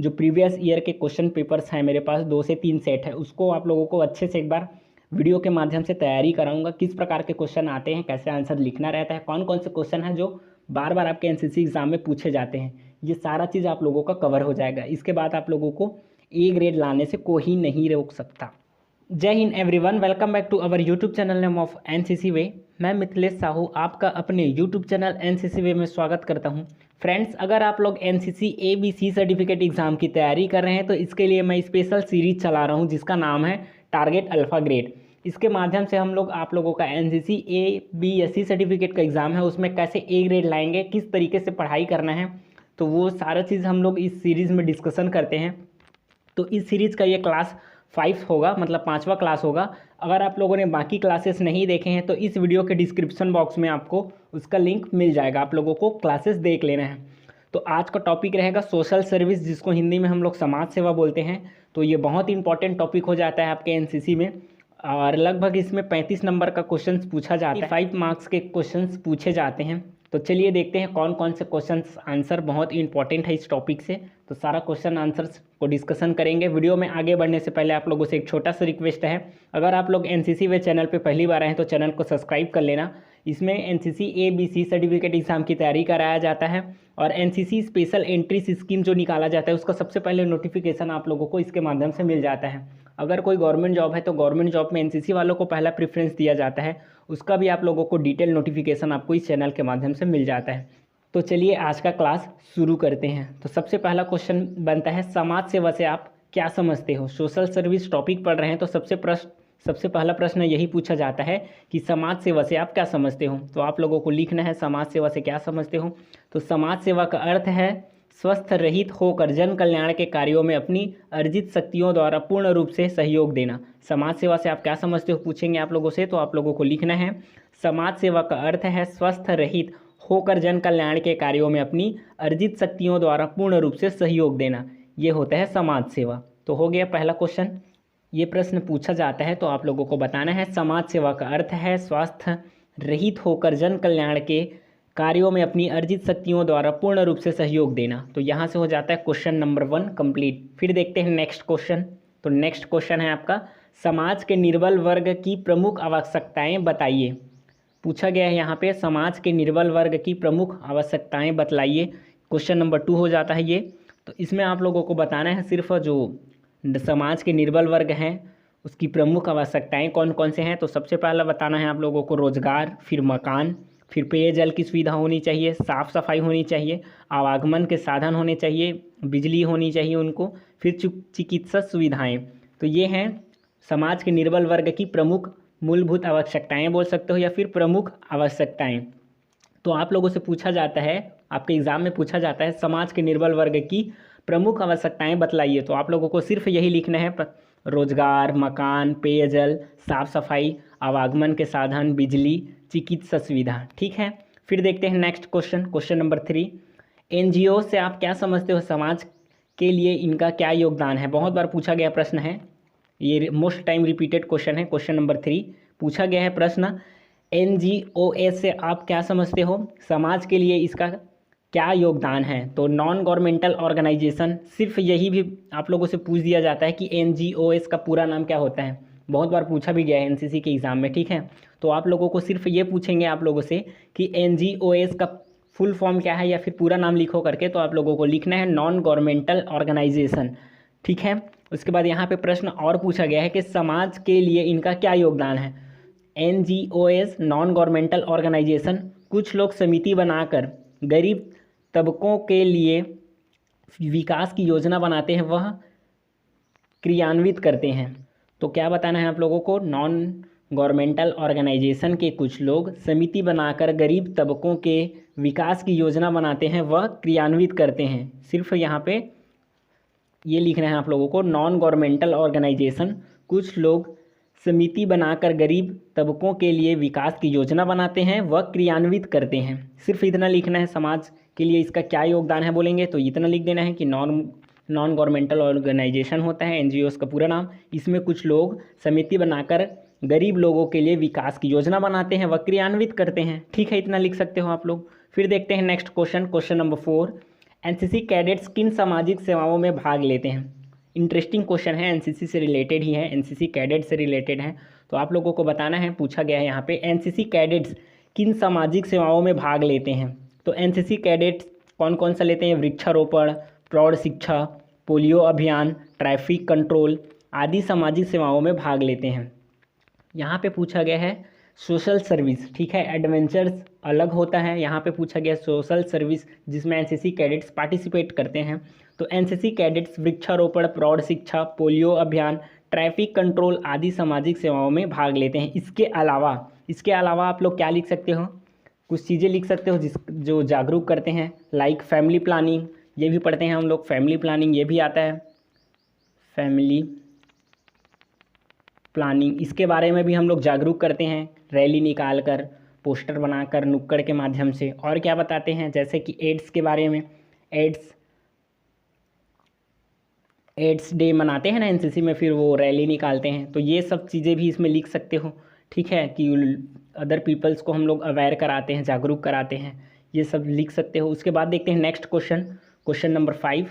जो previous year के question papers हैं मेरे पास 2 से 3 सेट है, उसको आप लोगों को अच्छे से एक बार वीडियो के माध्यम से तैयारी कराऊंगा। किस प्रकार के क्वेश्चन आते हैं, कैसे आंसर लिखना रहता है, कौन कौन से क्वेश्चन हैं जो बार बार आपके एनसीसी एग्जाम में पूछे जाते हैं, ये सारा चीज़ आप लोगों का कवर हो जाएगा। इसके बाद आप लोगों को ए ग्रेड लाने से कोई नहीं रोक सकता। Jai Hind everyone, welcome back to our YouTube channel name of NCC way. मैं मिथिलेश साहू आपका अपने यूट्यूब चैनल एनसीसी वे में स्वागत करता हूं। फ्रेंड्स, अगर आप लोग एनसीसी ABC सर्टिफिकेट एग्जाम की तैयारी कर रहे हैं तो इसके लिए मैं स्पेशल सीरीज चला रहा हूं जिसका नाम है टारगेट अल्फा ग्रेड। इसके माध्यम से हम लोग आप लोगों का एनसीसी ABSC सर्टिफिकेट का एग्ज़ाम है उसमें कैसे ए ग्रेड लाएंगे, किस तरीके से पढ़ाई करना है, तो वो सारा चीज़ हम लोग इस सीरीज़ में डिस्कशन करते हैं। तो इस सीरीज़ का ये क्लास 5 होगा, मतलब 5वां क्लास होगा। अगर आप लोगों ने बाकी क्लासेस नहीं देखे हैं तो इस वीडियो के डिस्क्रिप्शन बॉक्स में आपको उसका लिंक मिल जाएगा, आप लोगों को क्लासेस देख लेना है। तो आज का टॉपिक रहेगा सोशल सर्विस, जिसको हिंदी में हम लोग समाज सेवा बोलते हैं। तो ये बहुत ही इंपॉर्टेंट टॉपिक हो जाता है आपके एनसीसी में, और लगभग इसमें 35 नंबर का क्वेश्चन पूछा जाता है, 5 मार्क्स के क्वेश्चन पूछे जाते हैं। तो चलिए देखते हैं कौन कौन से क्वेश्चन आंसर बहुत ही इंपॉर्टेंट है इस टॉपिक से। तो सारा क्वेश्चन आंसर्स को डिस्कशन करेंगे। वीडियो में आगे बढ़ने से पहले आप लोगों से एक छोटा सा रिक्वेस्ट है, अगर आप लोग एनसीसी वे चैनल पे पहली बार आए हैं तो चैनल को सब्सक्राइब कर लेना। इसमें एनसीसी ABC सर्टिफिकेट एग्जाम की तैयारी कराया जाता है और एनसीसी स्पेशल एंट्री स्कीम जो निकाला जाता है उसका सबसे पहले नोटिफिकेशन आप लोगों को इसके माध्यम से मिल जाता है। अगर कोई गवर्नमेंट जॉब है तो गवर्नमेंट जॉब में एनसीसी वालों को पहला प्रेफरेंस दिया जाता है, उसका भी आप लोगों को डिटेल नोटिफिकेशन आपको इस चैनल के माध्यम से मिल जाता है। तो चलिए आज का क्लास शुरू करते हैं। तो सबसे पहला क्वेश्चन बनता है, समाज सेवा से आप क्या समझते हो। सोशल सर्विस टॉपिक पढ़ रहे हैं तो सबसे पहला प्रश्न यही पूछा जाता है कि समाज सेवा से आप क्या समझते हो। तो आप लोगों को लिखना है समाज सेवा से क्या समझते हो। तो समाज सेवा का अर्थ है स्वस्थ रहित होकर जन कल्याण के कार्यों में अपनी अर्जित शक्तियों द्वारा पूर्ण रूप से सहयोग देना। समाज सेवा से आप क्या समझते हो पूछेंगे आप लोगों से, तो आप लोगों को लिखना है समाज सेवा का अर्थ है स्वस्थ रहित होकर जन कल्याण के कार्यों में अपनी अर्जित शक्तियों द्वारा पूर्ण रूप से सहयोग देना, ये होता है समाज सेवा। तो हो गया पहला क्वेश्चन। ये प्रश्न पूछा जाता है तो आप लोगों को बताना है समाज सेवा का अर्थ है स्वास्थ्य रहित होकर जन कल्याण के कार्यों में अपनी अर्जित शक्तियों द्वारा पूर्ण रूप से सहयोग देना। तो यहाँ से हो जाता है क्वेश्चन नंबर 1 कंप्लीट। फिर देखते हैं नेक्स्ट क्वेश्चन। तो नेक्स्ट क्वेश्चन है आपका, समाज के निर्बल वर्ग की प्रमुख आवश्यकताएं बताइए। पूछा गया है यहाँ पे समाज के निर्बल वर्ग की प्रमुख आवश्यकताएं बतलाइए। क्वेश्चन नंबर 2 हो जाता है ये। तो इसमें आप लोगों को बताना है सिर्फ जो समाज के निर्बल वर्ग हैं उसकी प्रमुख आवश्यकताएं कौन कौन से हैं। तो सबसे पहला बताना है आप लोगों को रोजगार, फिर मकान, फिर पेयजल की सुविधा होनी चाहिए, साफ़ सफाई होनी चाहिए, आवागमन के साधन होने चाहिए, बिजली होनी चाहिए उनको, फिर चिकित्सा सुविधाएं। तो ये हैं समाज के निर्बल वर्ग की प्रमुख मूलभूत आवश्यकताएं बोल सकते हो या फिर प्रमुख आवश्यकताएं। तो आप लोगों से पूछा जाता है, आपके एग्ज़ाम में पूछा जाता है समाज के निर्बल वर्ग की प्रमुख आवश्यकताएं बतलाइए। तो आप लोगों को सिर्फ यही लिखना है रोजगार, मकान, पेयजल, साफ़ सफाई, आवागमन के साधन, बिजली, चिकित्सा सुविधा। ठीक है, फिर देखते हैं next question. Question number 3, NGO से आप क्या समझते हो, समाज के लिए इनका क्या योगदान है। बहुत बार पूछा गया प्रश्न है, ये मोस्ट टाइम रिपीटेड क्वेश्चन है। क्वेश्चन नंबर 3 पूछा गया है प्रश्न, NGOs से आप क्या समझते हो, समाज के लिए इसका क्या योगदान है। तो नॉन गवर्नमेंटल ऑर्गेनाइजेशन, सिर्फ यही भी आप लोगों से पूछ दिया जाता है कि NGOs का पूरा नाम क्या होता है। बहुत बार पूछा भी गया है एनसीसी के एग्ज़ाम में। ठीक है, तो आप लोगों को सिर्फ ये पूछेंगे आप लोगों से कि NGOs का फुल फॉर्म क्या है या फिर पूरा नाम लिखो करके। तो आप लोगों को लिखना है नॉन गवर्नमेंटल ऑर्गेनाइजेशन। ठीक है, उसके बाद यहाँ पे प्रश्न और पूछा गया है कि समाज के लिए इनका क्या योगदान है। NGOs नॉन गवर्नमेंटल ऑर्गेनाइजेशन कुछ लोग समिति बनाकर गरीब तबकों के लिए विकास की योजना बनाते हैं, वह क्रियान्वित करते हैं। तो क्या बताना है आप लोगों को, नॉन गवर्नमेंटल ऑर्गेनाइजेशन के कुछ लोग समिति बनाकर गरीब तबकों के विकास की योजना बनाते हैं, वह क्रियान्वित करते हैं। सिर्फ यहाँ पे ये लिखना है आप लोगों को, नॉन गवर्नमेंटल ऑर्गेनाइजेशन कुछ लोग समिति बनाकर गरीब तबकों के लिए विकास की योजना बनाते हैं, वह क्रियान्वित करते हैं। सिर्फ इतना लिखना है समाज के लिए इसका क्या योगदान है बोलेंगे तो इतना लिख देना है कि नॉन गवर्नमेंटल ऑर्गेनाइजेशन होता है NGOs का पूरा नाम। इसमें कुछ लोग समिति बनाकर गरीब लोगों के लिए विकास की योजना बनाते हैं, वह क्रियान्वित करते हैं। ठीक है, इतना लिख सकते हो आप लोग। फिर देखते हैं next question. Question number 4, NCC cadets किन सामाजिक सेवाओं में भाग लेते हैं? इंटरेस्टिंग क्वेश्चन है, एनसीसी से रिलेटेड ही है, एनसीसी कैडेट से रिलेटेड है। तो आप लोगों को बताना है, पूछा गया है यहाँ पे एनसीसी कैडेट्स किन सामाजिक सेवाओं में भाग लेते हैं। तो एनसीसी कैडेट्स कौन कौन सा लेते हैं? वृक्षारोपण, प्रौढ़ शिक्षा, पोलियो अभियान, ट्रैफिक कंट्रोल आदि सामाजिक सेवाओं में भाग लेते हैं। यहाँ पे पूछा गया है सोशल सर्विस, ठीक है, एडवेंचर्स अलग होता है। यहाँ पे पूछा गया सोशल सर्विस जिसमें एनसीसी कैडेट्स पार्टिसिपेट करते हैं। तो एनसीसी कैडेट्स वृक्षारोपण, प्रौढ़ शिक्षा, पोलियो अभियान, ट्रैफिक कंट्रोल आदि सामाजिक सेवाओं में भाग लेते हैं। इसके अलावा आप लोग क्या लिख सकते हो? कुछ चीज़ें लिख सकते हो जो जागरूक करते हैं, लाइक फैमिली प्लानिंग, ये भी पढ़ते हैं हम लोग, फैमिली प्लानिंग ये भी आता है, फैमिली प्लानिंग इसके बारे में भी हम लोग जागरूक करते हैं, रैली निकाल कर, पोस्टर बनाकर, नुक्कड़ के माध्यम से। और क्या बताते हैं? जैसे कि एड्स के बारे में, एड्स डे मनाते हैं ना एनसीसी में, फिर वो रैली निकालते हैं। तो ये सब चीज़ें भी इसमें लिख सकते हो, ठीक है, कि अदर पीपल्स को हम लोग अवेयर कराते हैं, जागरूक कराते हैं, ये सब लिख सकते हो। उसके बाद देखते हैं नेक्स्ट क्वेश्चन नंबर 5।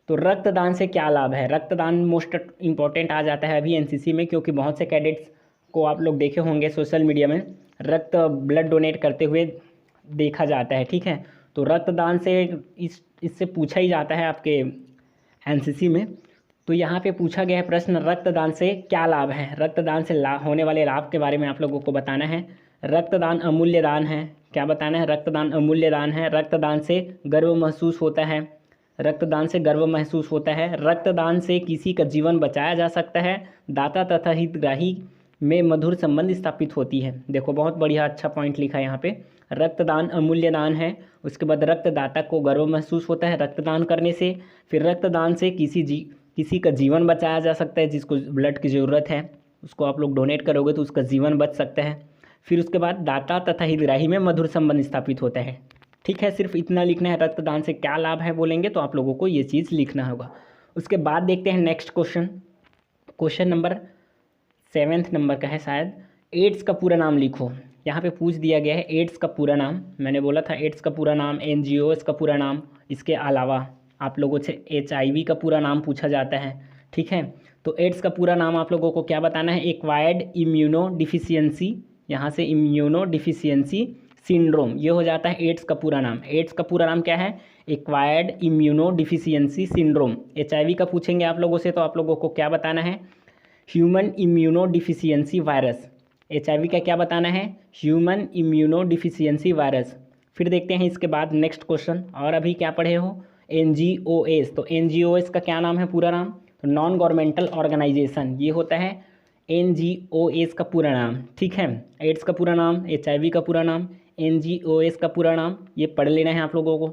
तो रक्तदान से क्या लाभ है? रक्तदान मोस्ट इम्पॉर्टेंट आ जाता है अभी एनसीसी में, क्योंकि बहुत से कैडेट्स को आप लोग देखे होंगे सोशल मीडिया में ब्लड डोनेट करते हुए देखा जाता है, ठीक है। तो रक्तदान से इससे पूछा ही जाता है आपके एनसीसी में। तो यहाँ पे पूछा गया है प्रश्न, रक्तदान से क्या लाभ है? रक्तदान से होने वाले लाभ के बारे में आप लोगों को बताना है। रक्तदान अमूल्य दान है, क्या बताना है? रक्तदान अमूल्य दान है। रक्तदान से गर्व महसूस होता है, रक्तदान से गर्व महसूस होता है। रक्तदान से किसी का जीवन बचाया जा सकता है। दाता तथा हितग्राही में मधुर संबंध स्थापित होती है। देखो बहुत बढ़िया, अच्छा पॉइंट लिखा है यहाँ पे। रक्तदान अमूल्य दान है, उसके बाद रक्तदाता को गर्व महसूस होता है रक्तदान करने से। फिर रक्तदान से किसी का जीवन बचाया जा सकता है, जिसको ब्लड की ज़रूरत है उसको आप लोग डोनेट करोगे तो उसका जीवन बच सकता है। फिर उसके बाद दाता तथा हितग्राही में मधुर संबंध स्थापित होता है, ठीक है। सिर्फ इतना लिखना है, रक्तदान से क्या लाभ है बोलेंगे तो आप लोगों को ये चीज़ लिखना होगा। उसके बाद देखते हैं नेक्स्ट क्वेश्चन नंबर 7 नंबर का है शायद। एड्स का पूरा नाम लिखो। यहाँ पे पूछ दिया गया है एड्स का पूरा नाम। मैंने बोला था एड्स का पूरा नाम, एनजीओएस का पूरा नाम, इसके अलावा आप लोगों से एचआईवी का पूरा नाम पूछा जाता है, ठीक है। तो एड्स का पूरा नाम आप लोगों को क्या बताना है? एक्वायर्ड इम्यूनो डिफिशियंसी, यहाँ से इम्यूनो डिफिशियंसी सिंड्रोम, ये हो जाता है एड्स का पूरा नाम। एड्स का पूरा नाम क्या है? Acquired immuno deficiency syndrome. HIV का पूछेंगे आप लोगों से तो आप लोगों को क्या बताना है? Human immuno deficiency virus. HIV का क्या बताना है? Human immuno deficiency virus. फिर देखते हैं इसके बाद नेक्स्ट क्वेश्चन। और अभी क्या पढ़े हो? एनजीओएस। तो एनजीओएस का क्या नाम है, पूरा नाम? तो नॉन गवर्नमेंटल ऑर्गेनाइजेशन, ये होता है एनजीओएस का पूरा नाम, ठीक है। एड्स का पूरा नाम, एचआईवी का पूरा नाम, एनजीओएस का पूरा नाम, ये पढ़ लेना है आप लोगों को।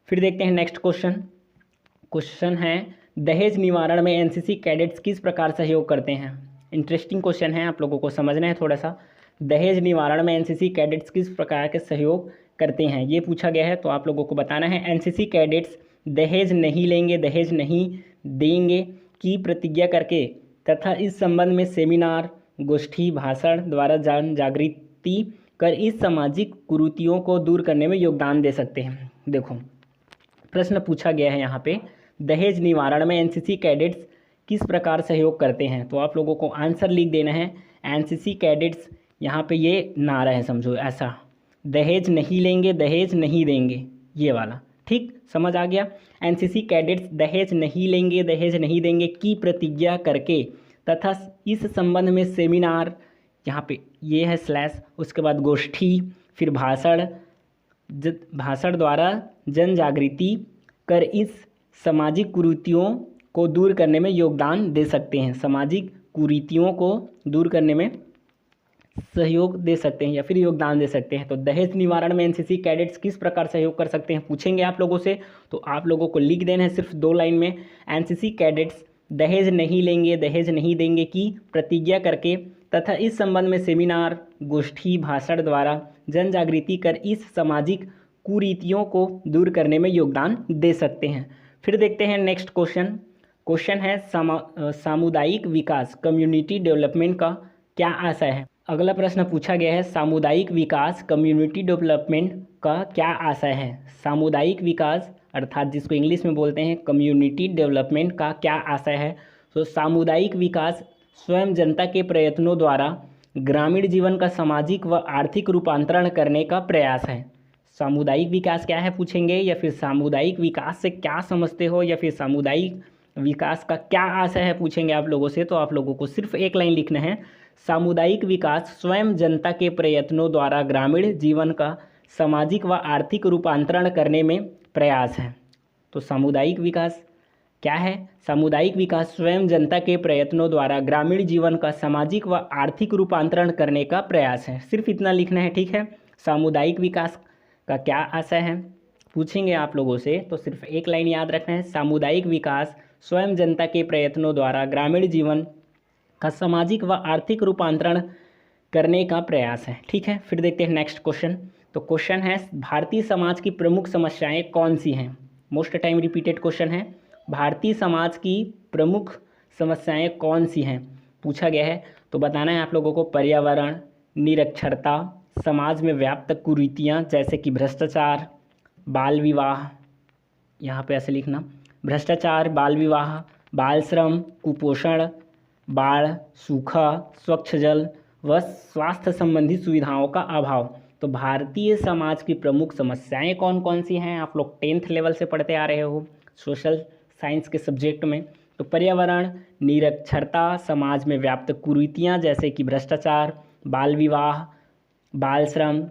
फिर देखते हैं नेक्स्ट क्वेश्चन है दहेज निवारण में एनसीसी कैडेट्स किस प्रकार सहयोग करते हैं? इंटरेस्टिंग क्वेश्चन है, आप लोगों को समझना है थोड़ा सा। दहेज निवारण में एनसीसी कैडेट्स किस प्रकार के सहयोग करते हैं, ये पूछा गया है। तो आप लोगों को बताना है एनसीसी कैडेट्स दहेज नहीं लेंगे, दहेज नहीं देंगे की प्रतिज्ञा करके तथा इस संबंध में सेमिनार, गोष्ठी, भाषण द्वारा जन जागृति कर इस सामाजिक कुरीतियों को दूर करने में योगदान दे सकते हैं। देखो प्रश्न पूछा गया है यहाँ पे, दहेज निवारण में एनसीसी कैडेट्स किस प्रकार सहयोग करते हैं? तो आप लोगों को आंसर लिख देना है। एनसीसी कैडेट्स, यहाँ पे ये नारा है समझो ऐसा, दहेज नहीं लेंगे, दहेज नहीं देंगे, ये वाला, ठीक, समझ आ गया। एनसीसी कैडेट्स दहेज नहीं लेंगे, दहेज नहीं देंगे की प्रतिज्ञा करके तथा इस संबंध में सेमिनार, यहाँ पे ये है स्लैश, उसके बाद गोष्ठी, फिर भाषण द्वारा जन जागृति कर इस सामाजिक कुरीतियों को दूर करने में योगदान दे सकते हैं। सामाजिक कुरीतियों को दूर करने में सहयोग दे सकते हैं या फिर योगदान दे सकते हैं। तो दहेज निवारण में एनसीसी कैडेट्स किस प्रकार सहयोग कर सकते हैं पूछेंगे आप लोगों से, तो आप लोगों को लिख देना है सिर्फ 2 लाइन में। एनसीसी कैडेट्स दहेज नहीं लेंगे, दहेज नहीं देंगे की प्रतिज्ञा करके तथा इस संबंध में सेमिनार, गोष्ठी, भाषण द्वारा जन जागृति कर इस सामाजिक कुरीतियों को दूर करने में योगदान दे सकते हैं। फिर देखते हैं नेक्स्ट क्वेश्चन है सामुदायिक विकास, कम्युनिटी डेवलपमेंट का क्या आशय है? अगला प्रश्न पूछा गया है सामुदायिक विकास, कम्युनिटी डेवलपमेंट का क्या आशय है? सामुदायिक विकास अर्थात जिसको इंग्लिश में बोलते हैं कम्युनिटी डेवलपमेंट का क्या आशय है? तो सामुदायिक विकास स्वयं जनता के प्रयत्नों द्वारा ग्रामीण जीवन का सामाजिक व आर्थिक रूपांतरण करने का प्रयास है। सामुदायिक विकास क्या है पूछेंगे, या फिर सामुदायिक विकास से क्या समझते हो, या फिर सामुदायिक विकास का क्या आशय है पूछेंगे आप लोगों से। तो आप लोगों को सिर्फ एक लाइन लिखना है, सामुदायिक विकास स्वयं जनता के प्रयत्नों द्वारा ग्रामीण जीवन का सामाजिक व आर्थिक रूपांतरण करने में प्रयास है। तो सामुदायिक विकास क्या है? सामुदायिक विकास स्वयं जनता के प्रयत्नों द्वारा ग्रामीण जीवन का सामाजिक व आर्थिक रूपांतरण करने का प्रयास है। सिर्फ इतना लिखना है, ठीक है। सामुदायिक विकास का क्या आशय है पूछेंगे आप लोगों से, तो सिर्फ एक लाइन याद रखना है, सामुदायिक विकास स्वयं जनता के प्रयत्नों द्वारा ग्रामीण जीवन का सामाजिक व आर्थिक रूपांतरण करने का प्रयास है, ठीक है। फिर देखते हैं नेक्स्ट क्वेश्चन। तो क्वेश्चन है, भारतीय समाज की प्रमुख समस्याएं कौन सी हैं? मोस्ट टाइम रिपीटेड क्वेश्चन है, भारतीय समाज की प्रमुख समस्याएं कौन सी हैं पूछा गया है। तो बताना है आप लोगों को, पर्यावरण, निरक्षरता, समाज में व्याप्त कुरीतियाँ जैसे कि भ्रष्टाचार, बाल विवाह, यहाँ पे ऐसे लिखना, भ्रष्टाचार, बाल विवाह, बाल श्रम, कुपोषण, बाढ़, सूखा, स्वच्छ जल व स्वास्थ्य संबंधी सुविधाओं का अभाव। तो भारतीय समाज की प्रमुख समस्याएं कौन कौन सी हैं? आप लोग 10th लेवल से पढ़ते आ रहे हो सोशल साइंस के सब्जेक्ट में। तो पर्यावरण, निरक्षरता, समाज में व्याप्त कुरीतियाँ जैसे कि भ्रष्टाचार, बाल विवाह, बाल श्रम,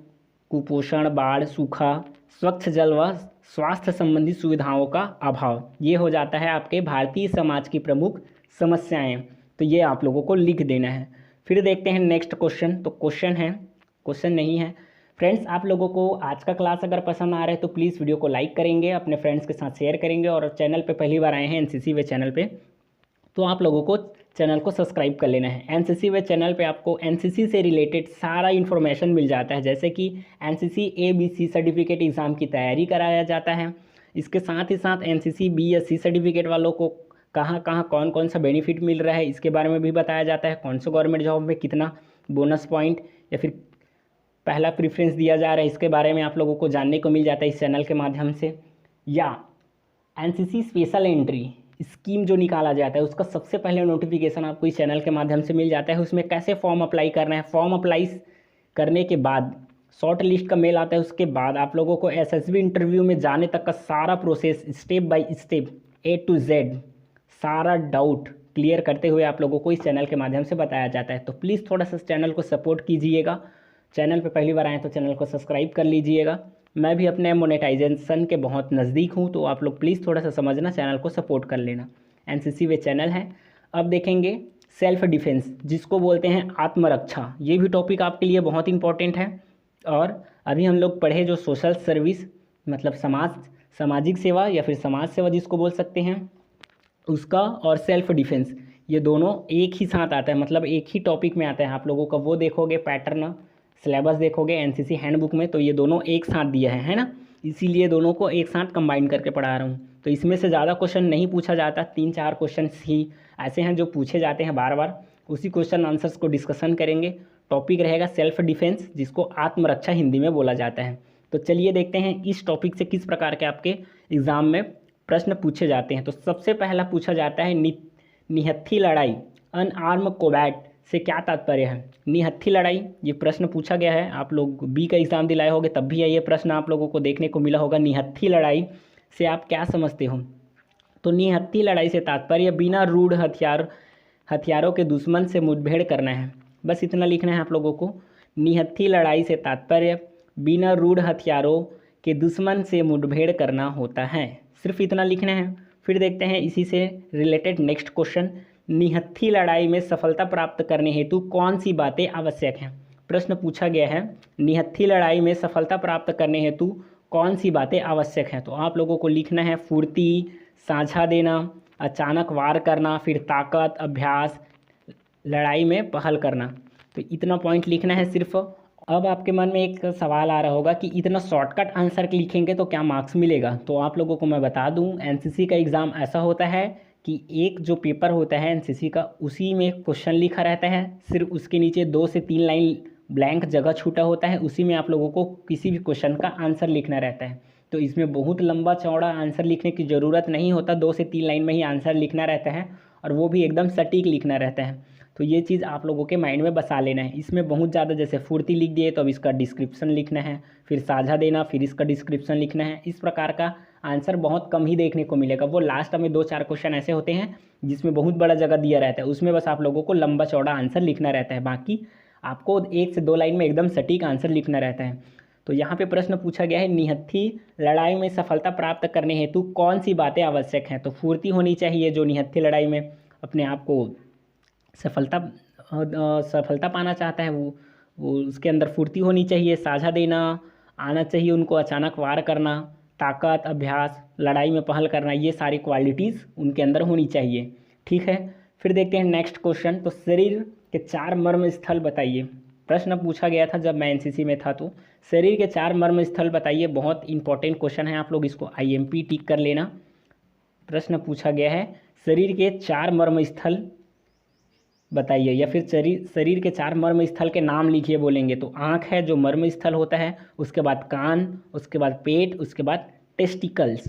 कुपोषण, बाढ़, सूखा, स्वच्छ जल व स्वास्थ्य संबंधी सुविधाओं का अभाव, ये हो जाता है आपके भारतीय समाज की प्रमुख समस्याएं। तो ये आप लोगों को लिख देना है। फिर देखते हैं नेक्स्ट क्वेश्चन। तो क्वेश्चन नहीं है फ्रेंड्स। आप लोगों को आज का क्लास अगर पसंद आ रहा है तो प्लीज़ वीडियो को लाइक करेंगे, अपने फ्रेंड्स के साथ शेयर करेंगे, और चैनल पे पहली बार आए हैं एनसीसी वे चैनल पे तो आप लोगों को चैनल को सब्सक्राइब कर लेना है। एनसीसी वे चैनल पे आपको एनसीसी से रिलेटेड सारा इन्फॉर्मेशन मिल जाता है, जैसे कि एनसीसी ABC सर्टिफिकेट एग्ज़ाम की तैयारी कराया जाता है। इसके साथ ही साथ एनसीसी BSc सर्टिफिकेट वालों को कहाँ कहाँ कौन कौन सा बेनिफिट मिल रहा है इसके बारे में भी बताया जाता है। कौन सा गवर्नमेंट जॉब में कितना बोनस पॉइंट या फिर पहला प्रेफरेंस दिया जा रहा है, इसके बारे में आप लोगों को जानने को मिल जाता है इस चैनल के माध्यम से। या एनसीसी स्पेशल एंट्री स्कीम जो निकाला जाता है उसका सबसे पहले नोटिफिकेशन आपको इस चैनल के माध्यम से मिल जाता है। उसमें कैसे फॉर्म अप्लाई करना है, फॉर्म अप्लाई करने के बाद शॉर्ट लिस्ट का मेल आता है, उसके बाद आप लोगों को SSB इंटरव्यू में जाने तक का सारा process step by step A to Z सारा डाउट क्लियर करते हुए आप लोगों को इस चैनल के माध्यम से बताया जाता है। तो प्लीज़ थोड़ा सा चैनल को सपोर्ट कीजिएगा। चैनल पे पहली बार आएँ तो चैनल को सब्सक्राइब कर लीजिएगा। मैं भी अपने मोनेटाइजेशन के बहुत नज़दीक हूँ, तो आप लोग प्लीज़ थोड़ा सा समझना, चैनल को सपोर्ट कर लेना। एनसीसी वे चैनल है। अब देखेंगे सेल्फ डिफेंस, जिसको बोलते हैं आत्मरक्षा। ये भी टॉपिक आपके लिए बहुत इंपॉर्टेंट है। और अभी हम लोग पढ़े जो सोशल सर्विस मतलब सामाजिक सेवा या फिर समाज सेवा जिसको बोल सकते हैं उसका, और सेल्फ डिफेंस, ये दोनों एक ही साथ आता है, मतलब एक ही टॉपिक में आता है। आप लोगों का वो देखोगे पैटर्न सिलेबस देखोगे एनसीसी हैंडबुक में, तो ये दोनों एक साथ दिया है ना, इसीलिए दोनों को एक साथ कंबाइन करके पढ़ा रहा हूँ। तो इसमें से ज़्यादा क्वेश्चन नहीं पूछा जाता, 3-4 क्वेश्चन ही ऐसे हैं जो पूछे जाते हैं बार बार। उसी क्वेश्चन आंसर्स को डिस्कशन करेंगे। टॉपिक रहेगा सेल्फ डिफेंस, जिसको आत्मरक्षा हिंदी में बोला जाता है। तो चलिए देखते हैं इस टॉपिक से किस प्रकार के आपके एग्ज़ाम में प्रश्न पूछे जाते हैं। तो सबसे पहला पूछा जाता है निहत्थी लड़ाई, अनआर्म कॉम्बैट से क्या तात्पर्य है? निहत्थी लड़ाई, ये प्रश्न पूछा गया है। आप लोग B का एग्ज़ाम दिलाए होंगे तब भी ये प्रश्न आप लोगों को देखने को मिला होगा। निहत्थी लड़ाई से आप क्या समझते हो? तो निहत्थी लड़ाई से तात्पर्य बिना रूढ़ हथियारों के दुश्मन से मुठभेड़ करना है। बस इतना लिखना है आप लोगों को। निहत्थी लड़ाई से तात्पर्य बिना रूढ़ हथियारों के दुश्मन से मुठभेड़ करना होता है, सिर्फ इतना लिखना है। फिर देखते हैं इसी से रिलेटेड नेक्स्ट क्वेश्चन, निहत्थी लड़ाई में सफलता प्राप्त करने हेतु कौन सी बातें आवश्यक हैं? प्रश्न पूछा गया है, निहत्थी लड़ाई में सफलता प्राप्त करने हेतु कौन सी बातें आवश्यक हैं? तो आप लोगों को लिखना है फुर्ती, साझा देना, अचानक वार करना, फिर ताकत, अभ्यास, लड़ाई में पहल करना। तो इतना पॉइंट लिखना है सिर्फ। अब आपके मन में एक सवाल आ रहा होगा कि इतना शॉर्टकट आंसर लिखेंगे तो क्या मार्क्स मिलेगा? तो आप लोगों को मैं बता दूं, एनसीसी का एग्ज़ाम ऐसा होता है कि एक जो पेपर होता है एनसीसी का, उसी में क्वेश्चन लिखा रहता है, सिर्फ उसके नीचे 2 से 3 लाइन ब्लैंक जगह छूटा होता है, उसी में आप लोगों को किसी भी क्वेश्चन का आंसर लिखना रहता है। तो इसमें बहुत लंबा चौड़ा आंसर लिखने की ज़रूरत नहीं होता, 2 से 3 लाइन में ही आंसर लिखना रहता है और वो भी एकदम सटीक लिखना रहता है। तो ये चीज़ आप लोगों के माइंड में बसा लेना है। इसमें बहुत ज़्यादा जैसे फुर्ती लिख दिए तो अब इसका डिस्क्रिप्शन लिखना है, फिर साझा देना, फिर इसका डिस्क्रिप्शन लिखना है। इस प्रकार का आंसर बहुत कम ही देखने को मिलेगा। वो लास्ट में 2-4 क्वेश्चन ऐसे होते हैं जिसमें बहुत बड़ा जगह दिया रहता है, उसमें बस आप लोगों को लंबा चौड़ा आंसर लिखना रहता है। बाकी आपको 1 से 2 लाइन में एकदम सटीक आंसर लिखना रहता है। तो यहाँ पे प्रश्न पूछा गया है, निहत्थी लड़ाई में सफलता प्राप्त करने हेतु कौन सी बातें आवश्यक हैं? तो फुर्ती होनी चाहिए, जो निहत्थी लड़ाई में अपने आप को सफलता पाना चाहता है वो उसके अंदर फुर्ती होनी चाहिए। साझा देना आना चाहिए उनको, अचानक वार करना, ताकत, अभ्यास, लड़ाई में पहल करना, ये सारी क्वालिटीज़ उनके अंदर होनी चाहिए। ठीक है, फिर देखते हैं नेक्स्ट क्वेश्चन। तो शरीर के 4 मर्म स्थल बताइए। प्रश्न पूछा गया था जब मैं एनसीसी में था, तो शरीर के 4 मर्म स्थल बताइए। बहुत इंपॉर्टेंट क्वेश्चन है, आप लोग इसको आईएमपी टिक कर लेना। प्रश्न पूछा गया है, शरीर के 4 मर्म स्थल बताइए, या फिर शरीर के 4 मर्म स्थल के नाम लिखिए बोलेंगे। तो आँख है जो मर्म स्थल होता है, उसके बाद कान, उसके बाद पेट, उसके बाद टेस्टिकल्स।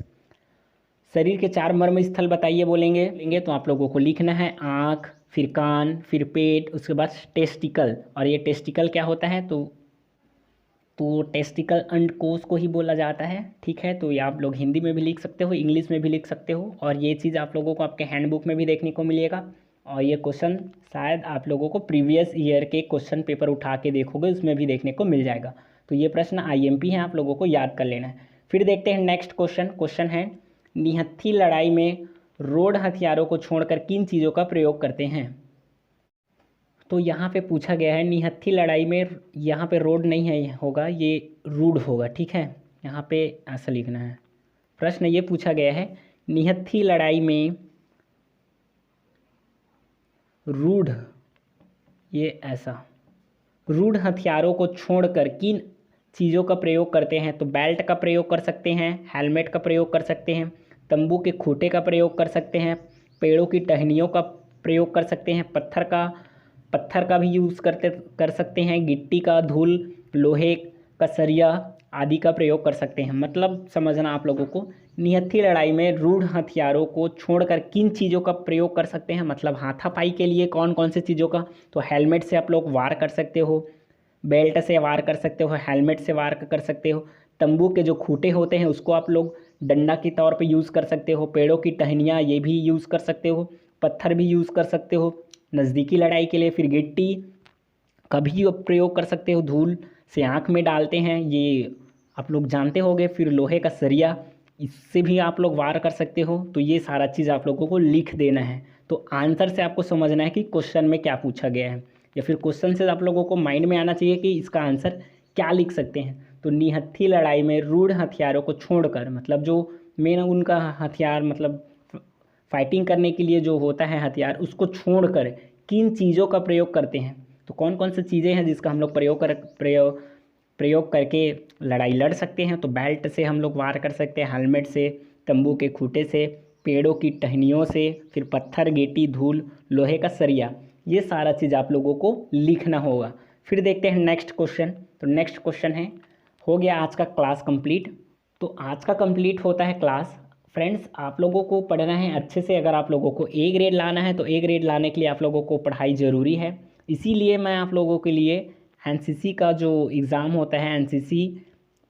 शरीर के 4 मर्म स्थल बताइए बोलेंगे तो आप लोगों को लिखना है आँख, फिर कान, फिर पेट, उसके बाद टेस्टिकल। और ये टेस्टिकल क्या होता है? तो टेस्टिकल अंडकोश को ही बोला जाता है। ठीक है, तो ये आप लोग हिंदी में भी लिख सकते हो, इंग्लिश में भी लिख सकते हो, और ये चीज़ आप लोगों को आपके हैंडबुक में भी देखने को मिलेगा। और ये क्वेश्चन शायद आप लोगों को प्रीवियस ईयर के क्वेश्चन पेपर उठा के देखोगे, उसमें भी देखने को मिल जाएगा। तो ये प्रश्न आईएमपी है, आप लोगों को याद कर लेना है। फिर देखते हैं नेक्स्ट क्वेश्चन है, निहत्थी लड़ाई में रोड हथियारों को छोड़कर किन चीज़ों का प्रयोग करते हैं? तो यहाँ पे पूछा गया है, निहत्थी लड़ाई में, यहाँ पे रोड नहीं है होगा, ये रूड होगा। ठीक है, यहाँ पे ऐसा लिखना है। प्रश्न ये पूछा गया है, निहत्थी लड़ाई में रूढ़, ये ऐसा रूढ़ हथियारों को छोड़कर किन चीज़ों का प्रयोग करते हैं? तो बेल्ट का प्रयोग कर सकते हैं, हेलमेट का प्रयोग कर सकते हैं, तंबू के खूंटे का प्रयोग कर सकते हैं, पेड़ों की टहनियों का प्रयोग कर सकते हैं, पत्थर का भी यूज़ कर सकते हैं, गिट्टी का, धूल, लोहे का सरिया आदि का प्रयोग कर सकते हैं। मतलब समझना आप लोगों को, निहत्थी लड़ाई में रूढ़ हथियारों को छोड़कर किन चीज़ों का प्रयोग कर सकते हैं, मतलब हाथापाई के लिए कौन कौन से चीज़ों का? तो हेलमेट से आप लोग वार कर सकते हो, बेल्ट से वार कर सकते हो, हेलमेट से वार कर सकते हो, तंबू के जो खूंटे होते हैं उसको आप लोग डंडा के तौर पे यूज़ कर सकते हो, पेड़ों की टहनियाँ ये भी यूज़ कर सकते हो, पत्थर भी यूज़ कर सकते हो नज़दीकी लड़ाई के लिए, फिर गिट्टी का भी प्रयोग कर सकते हो, धूल से आँख में डालते हैं, ये आप लोग जानते होंगे, फिर लोहे का सरिया, इससे भी आप लोग वार कर सकते हो। तो ये सारा चीज़ आप लोगों को लिख देना है। तो आंसर से आपको समझना है कि क्वेश्चन में क्या पूछा गया है, या फिर क्वेश्चन से आप लोगों को माइंड में आना चाहिए कि इसका आंसर क्या लिख सकते हैं। तो निहत्थी लड़ाई में रूढ़ हथियारों को छोड़कर, मतलब जो मेन उनका हथियार, मतलब फाइटिंग करने के लिए जो होता है हथियार, उसको छोड़कर किन चीज़ों का प्रयोग करते हैं? तो कौन कौन सी चीज़ें हैं जिसका हम लोग प्रयोग करके लड़ाई लड़ सकते हैं? तो बेल्ट से हम लोग वार कर सकते हैं, हेलमेट से, तंबू के खूंटे से, पेड़ों की टहनियों से, फिर पत्थर, गिट्टी, धूल, लोहे का सरिया, ये सारा चीज़ आप लोगों को लिखना होगा। फिर देखते हैं नेक्स्ट क्वेश्चन। तो नेक्स्ट क्वेश्चन है, हो गया आज का क्लास कंप्लीट। तो आज का कंप्लीट होता है क्लास। फ्रेंड्स, आप लोगों को पढ़ना है अच्छे से। अगर आप लोगों को ए ग्रेड लाना है तो ए ग्रेड लाने के लिए आप लोगों को पढ़ाई ज़रूरी है। इसीलिए मैं आप लोगों के लिए एनसीसी का जो एग्ज़ाम होता है, NCC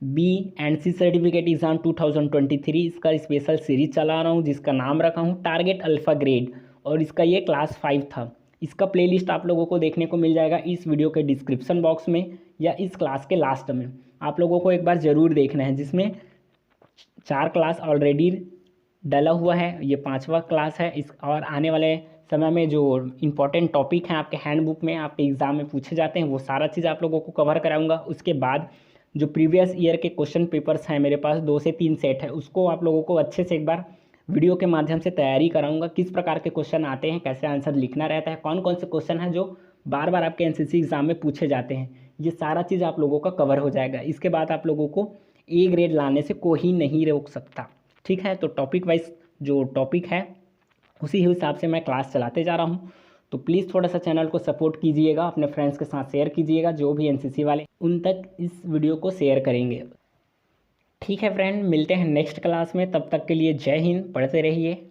B and C certificate exam 2023, इसका स्पेशल सीरीज चला रहा हूँ जिसका नाम रखा हूँ टारगेट अल्फ़ा ग्रेड, और इसका ये क्लास 5 था। इसका प्लेलिस्ट आप लोगों को देखने को मिल जाएगा इस वीडियो के डिस्क्रिप्शन बॉक्स में या इस क्लास के लास्ट में। आप लोगों को एक बार ज़रूर देखना है, जिसमें 4 क्लास ऑलरेडी डला हुआ है, ये 5वां क्लास है। इस और आने वाले समय में जो इम्पोर्टेंट टॉपिक हैं आपके हैंडबुक में, आपके एग्ज़ाम में पूछे जाते हैं, वो सारा चीज़ आप लोगों को कवर कराऊंगा। उसके बाद जो प्रीवियस ईयर के क्वेश्चन पेपर्स हैं मेरे पास 2 से 3 सेट है, उसको आप लोगों को अच्छे से एक बार वीडियो के माध्यम से तैयारी कराऊंगा। किस प्रकार के क्वेश्चन आते हैं, कैसे आंसर लिखना रहता है, कौन कौन से क्वेश्चन हैं जो बार बार आपके एनसीसी एग्ज़ाम में पूछे जाते हैं, ये सारा चीज़ आप लोगों का कवर हो जाएगा। इसके बाद आप लोगों को ए ग्रेड लाने से कोई नहीं रोक सकता। ठीक है, तो टॉपिक वाइज जो टॉपिक है उसी हिसाब से मैं क्लास चलाते जा रहा हूँ। तो प्लीज़ थोड़ा सा चैनल को सपोर्ट कीजिएगा, अपने फ्रेंड्स के साथ शेयर कीजिएगा, जो भी एनसीसी वाले उन तक इस वीडियो को शेयर करेंगे। ठीक है फ्रेंड, मिलते हैं नेक्स्ट क्लास में, तब तक के लिए जय हिंद, पढ़ते रहिए।